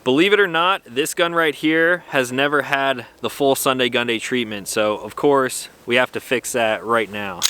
Believe it or not, this gun right here has never had the full Sunday GUNDAY treatment, so of course we have to fix that right now.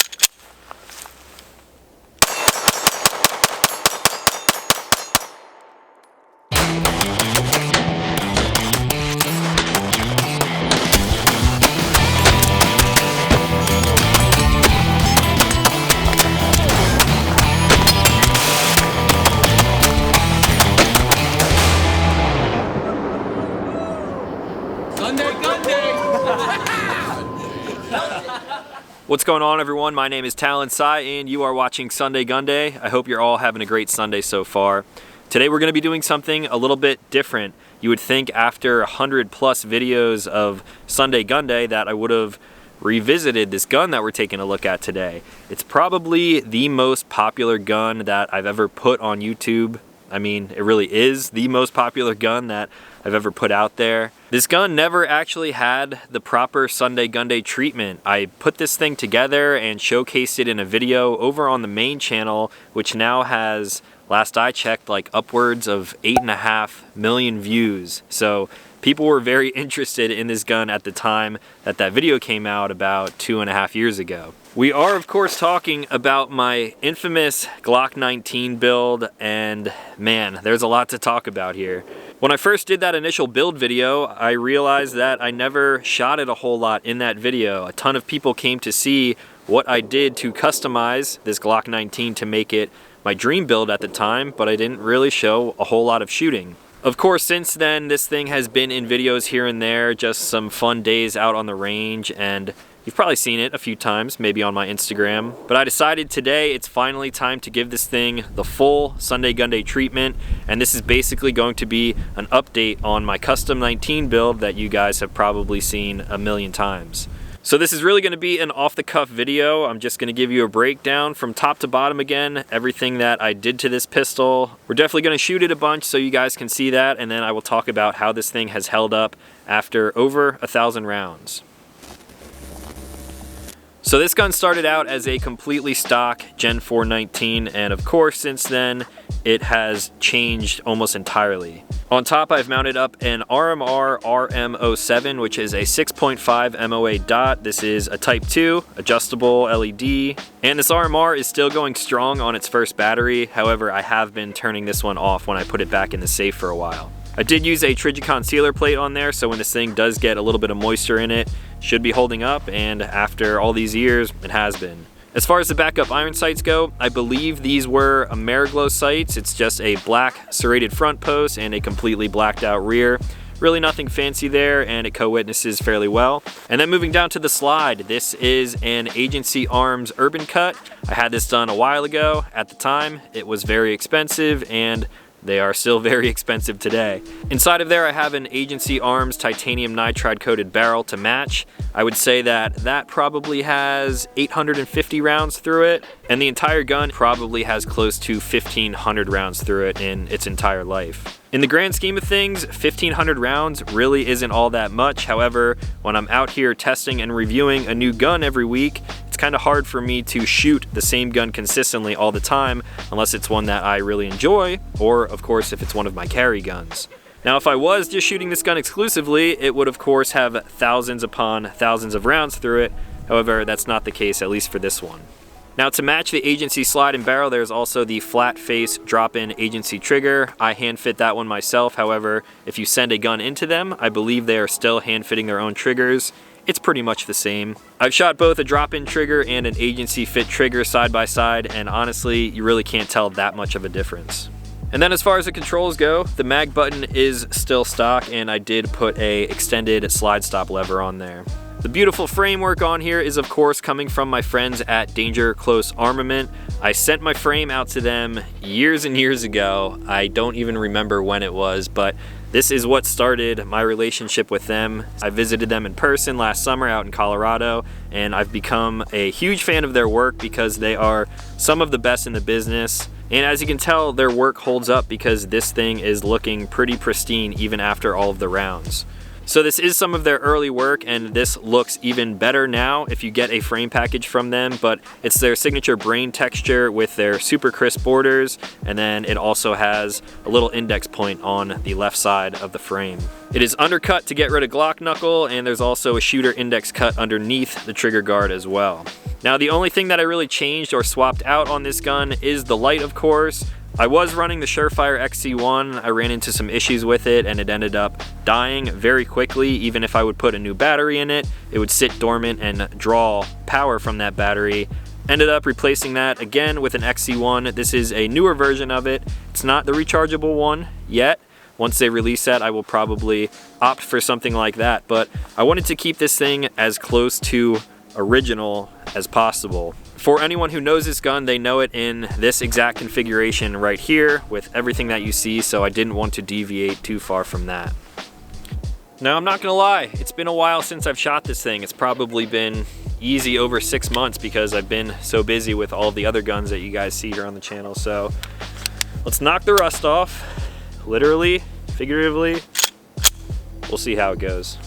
What's going on, everyone? My name is Talon Sei and you are watching Sunday GUNDAY. I hope you're all having a great Sunday so far. Today we're going to be doing something a little bit different. You would think after 100 plus videos of Sunday GUNDAY that I would have revisited this gun that we're taking a look at today. It's probably the most popular gun that I've ever put on YouTube. I mean, it really is the most popular gun that I've ever put out there. This gun never actually had the proper Sunday GUNDAY treatment. I put this thing together and showcased it in a video over on the main channel, which now has, last I checked, like upwards of 8.5 million views. So people were very interested in this gun at the time that that video came out about 2.5 years ago. We are, of course, talking about my infamous Glock 19 build, and man, there's a lot to talk about here. When I first did that initial build video, I realized that I never shot it a whole lot in that video. A ton of people came to see what I did to customize this Glock 19 to make it my dream build at the time, but I didn't really show a whole lot of shooting. Of course, since then, this thing has been in videos here and there, just some fun days out on the range, and you've probably seen it a few times, maybe on my Instagram. But I decided today it's finally time to give this thing the full Sunday GUNDAY treatment, and this is basically going to be an update on my custom 19 build that you guys have probably seen a million times. So this is really going to be an off-the-cuff video. I'm just going to give you a breakdown from top to bottom again, everything that I did to this pistol. We're definitely going to shoot it a bunch so you guys can see that, and then I will talk about how this thing has held up after over 1,000 rounds. So this gun started out as a completely stock Gen 4 19, and of course since then it has changed almost entirely. On top I've mounted up an RMR RM07, which is a 6.5 MOA dot. This is a Type 2 adjustable LED, and this RMR is still going strong on its first battery. However, I have been turning this one off when I put it back in the safe for a while. I did use a Trigicon sealer plate on there, so when this thing does get a little bit of moisture in it, should be holding up, and after all these years, it has been. As far as the backup iron sights go, I believe these were Ameriglow sights. It's just a black serrated front post and a completely blacked out rear. Really nothing fancy there, and it co-witnesses fairly well. And then moving down to the slide, this is an Agency Arms Urban Cut. I had this done a while ago. At the time, it was very expensive, and they are still very expensive today. Inside of there I have an Agency Arms titanium nitride coated barrel to match. I would say that that probably has 850 rounds through it, and the entire gun probably has close to 1,500 rounds through it in its entire life. In the grand scheme of things, 1,500 rounds really isn't all that much. However, when I'm out here testing and reviewing a new gun every week, it's kind of hard for me to shoot the same gun consistently all the time unless it's one that I really enjoy, or of course if it's one of my carry guns. Now if I was just shooting this gun exclusively, it would of course have thousands upon thousands of rounds through it. However, that's not the case, at least for this one. Now to match the Agency slide and barrel, there's also the flat face drop-in Agency trigger. I hand fit that one myself. However, if you send a gun into them, I believe they are still hand fitting their own triggers. It's pretty much the same. I've shot both a drop-in trigger and an Agency fit trigger side by side, and honestly, you really can't tell that much of a difference. And then as far as the controls go, the mag button is still stock, and I did put a extended slide stop lever on there. The beautiful framework on here is of course coming from my friends at Danger Close Armament. I sent my frame out to them years and years ago. I don't even remember when it was, but this is what started my relationship with them. I visited them in person last summer out in Colorado, and I've become a huge fan of their work because they are some of the best in the business. And as you can tell, their work holds up because this thing is looking pretty pristine even after all of the rounds. So this is some of their early work, and this looks even better now if you get a frame package from them, but it's their signature brain texture with their super crisp borders, and then it also has a little index point on the left side of the frame. It is undercut to get rid of Glock knuckle, and there's also a shooter index cut underneath the trigger guard as well. Now the only thing that I really changed or swapped out on this gun is the light, of course. I was running the Surefire XC1, I ran into some issues with it and it ended up dying very quickly. Even if I would put a new battery in it, it would sit dormant and draw power from that battery. Ended up replacing that again with an XC1. This is a newer version of it. It's not the rechargeable one yet. Once they release that, I will probably opt for something like that, but I wanted to keep this thing as close to original as possible. For anyone who knows this gun, they know it in this exact configuration right here with everything that you see, so I didn't want to deviate too far from that. Now, I'm not gonna lie, it's been a while since I've shot this thing. It's probably been easy over 6 months because I've been so busy with all the other guns that you guys see here on the channel. So let's knock the rust off, literally, figuratively. We'll see how it goes.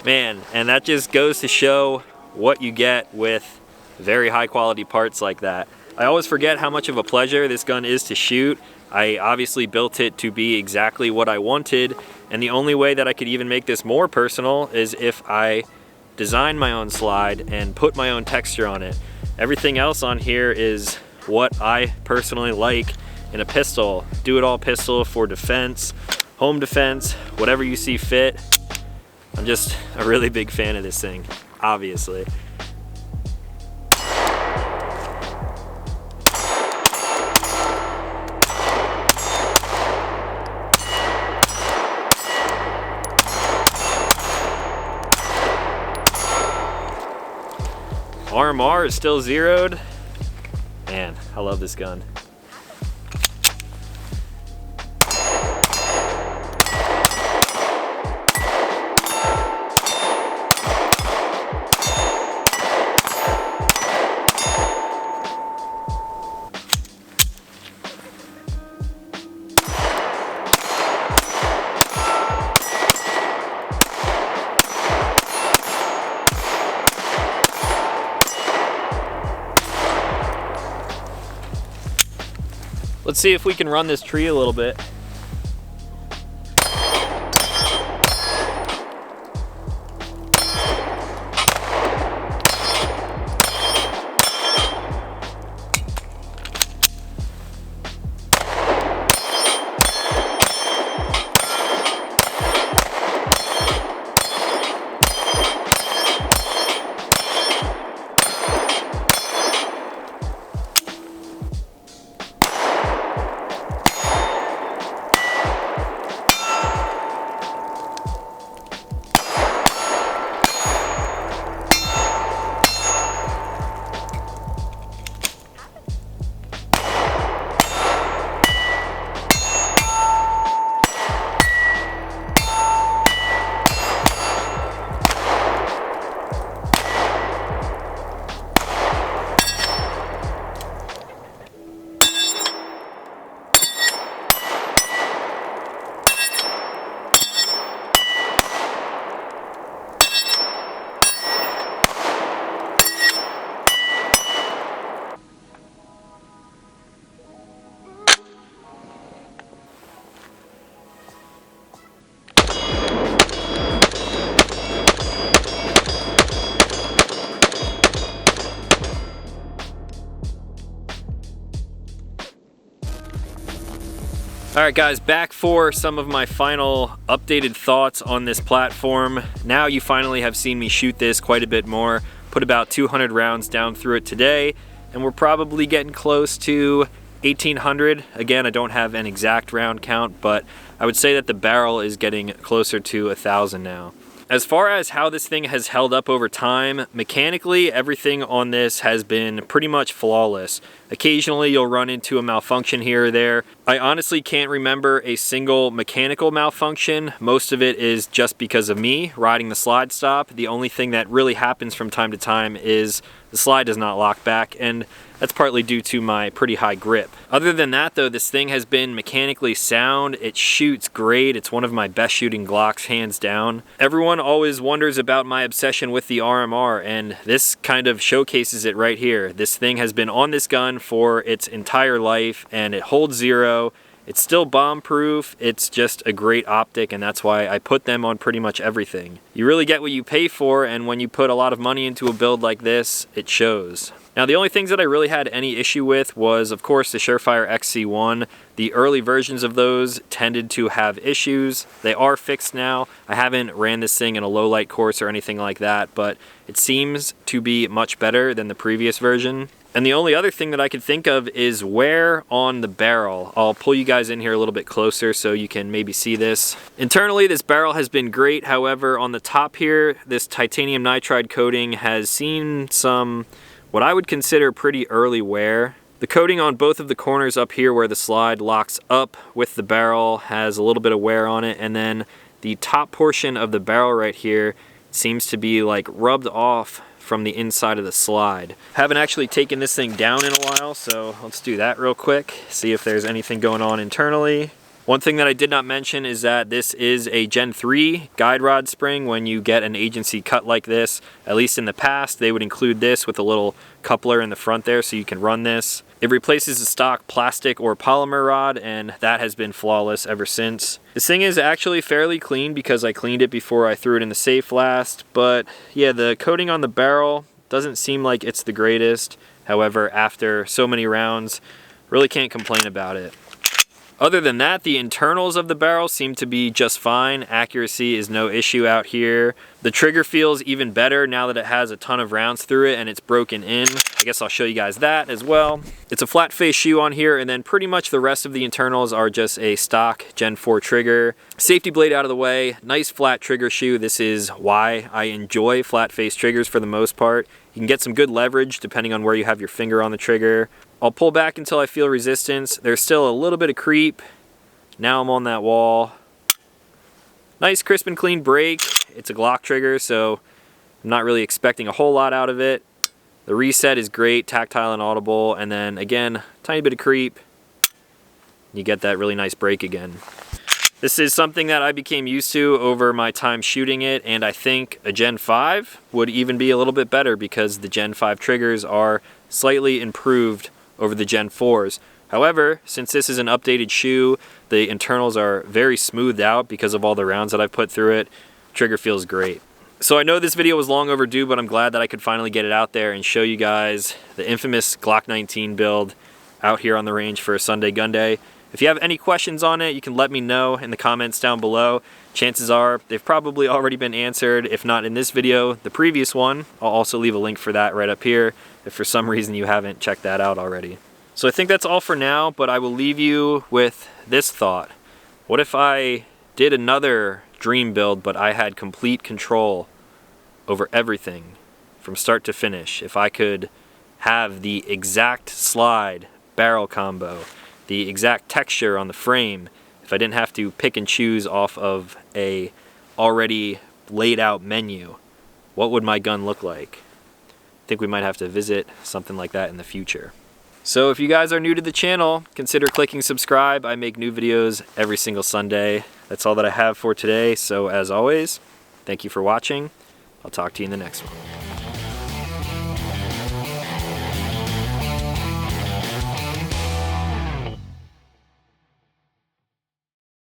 Man, and that just goes to show what you get with very high quality parts like that. I always forget how much of a pleasure this gun is to shoot. I obviously built it to be exactly what I wanted, and the only way that I could even make this more personal is if I design my own slide and put my own texture on it. Everything else on here is what I personally like in a pistol. Do it all pistol for defense, home defense, whatever you see fit. I'm just a really big fan of this thing, obviously. RMR is still zeroed. Man, I love this gun. Let's see if we can run this tree a little bit. Alright guys, back for some of my final updated thoughts on this platform. Now you finally have seen me shoot this quite a bit more. Put about 200 rounds down through it today, and we're probably getting close to 1800. Again, I don't have an exact round count, but I would say that the barrel is getting closer to 1000 now. As far as how this thing has held up over time, mechanically everything on this has been pretty much flawless. Occasionally you'll run into a malfunction here or there. I honestly can't remember a single mechanical malfunction. Most of it is just because of me riding the slide stop. The only thing that really happens from time to time is the slide does not lock back, and that's partly due to my pretty high grip. Other than that though, this thing has been mechanically sound. It shoots great. It's one of my best shooting Glocks, hands down. Everyone always wonders about my obsession with the RMR, and this kind of showcases it right here. This thing has been on this gun for its entire life, and it holds zero. It's still bomb-proof. It's just a great optic, and that's why I put them on pretty much everything. You really get what you pay for, and when you put a lot of money into a build like this, it shows. Now, the only things that I really had any issue with was, of course, the Surefire XC1. The early versions of those tended to have issues. They are fixed now. I haven't ran this thing in a low light course or anything like that, but it seems to be much better than the previous version. And the only other thing that I could think of is wear on the barrel. I'll pull you guys in here a little bit closer so you can maybe see this. Internally, this barrel has been great. However, on the top here, this titanium nitride coating has seen some, what I would consider pretty early wear. The coating on both of the corners up here where the slide locks up with the barrel has a little bit of wear on it, and then the top portion of the barrel right here seems to be like rubbed off from the inside of the slide. Haven't actually taken this thing down in a while, so let's do that real quick, see if there's anything going on internally. One thing that I did not mention is that this is a Gen 3 guide rod spring. When you get an agency cut like this, at least in the past, they would include this with a little coupler in the front there so you can run this. It replaces a stock plastic or polymer rod, and that has been flawless ever since. This thing is actually fairly clean because I cleaned it before I threw it in the safe last, but yeah, the coating on the barrel doesn't seem like it's the greatest. However, after so many rounds, really can't complain about it. Other than that, the internals of the barrel seem to be just fine. Accuracy is no issue out here. The trigger feels even better now that it has a ton of rounds through it and it's broken in. I guess I'll show you guys that as well. It's a flat face shoe on here, and then pretty much the rest of the internals are just a stock Gen 4 trigger. Safety blade out of the way, nice flat trigger shoe. This is why I enjoy flat face triggers for the most part. You can get some good leverage depending on where you have your finger on the trigger. I'll pull back until I feel resistance. There's still a little bit of creep. Now I'm on that wall. Nice crisp and clean break. It's a Glock trigger, so I'm not really expecting a whole lot out of it. The reset is great, tactile and audible, and then again, tiny bit of creep. You get that really nice break again. This is something that I became used to over my time shooting it, and I think a Gen 5 would even be a little bit better because the Gen 5 triggers are slightly improved over the Gen 4s. However, since this is an updated shoe, the internals are very smoothed out because of all the rounds that I've put through it. Trigger feels great. So I know this video was long overdue, but I'm glad that I could finally get it out there and show you guys the infamous Glock 19 build out here on the range for a Sunday gun day. If you have any questions on it, you can let me know in the comments down below. Chances are they've probably already been answered. If not in this video, the previous one. I'll also leave a link for that right up here if for some reason you haven't checked that out already. So I think that's all for now, but I will leave you with this thought. What if I did another dream build, but I had complete control over everything from start to finish? If I could have the exact slide barrel combo, the exact texture on the frame, if I didn't have to pick and choose off of a already laid out menu, what would my gun look like? I think we might have to visit something like that in the future. So if you guys are new to the channel, consider clicking subscribe. I make new videos every single Sunday. That's all that I have for today. So as always, thank you for watching. I'll talk to you in the next one.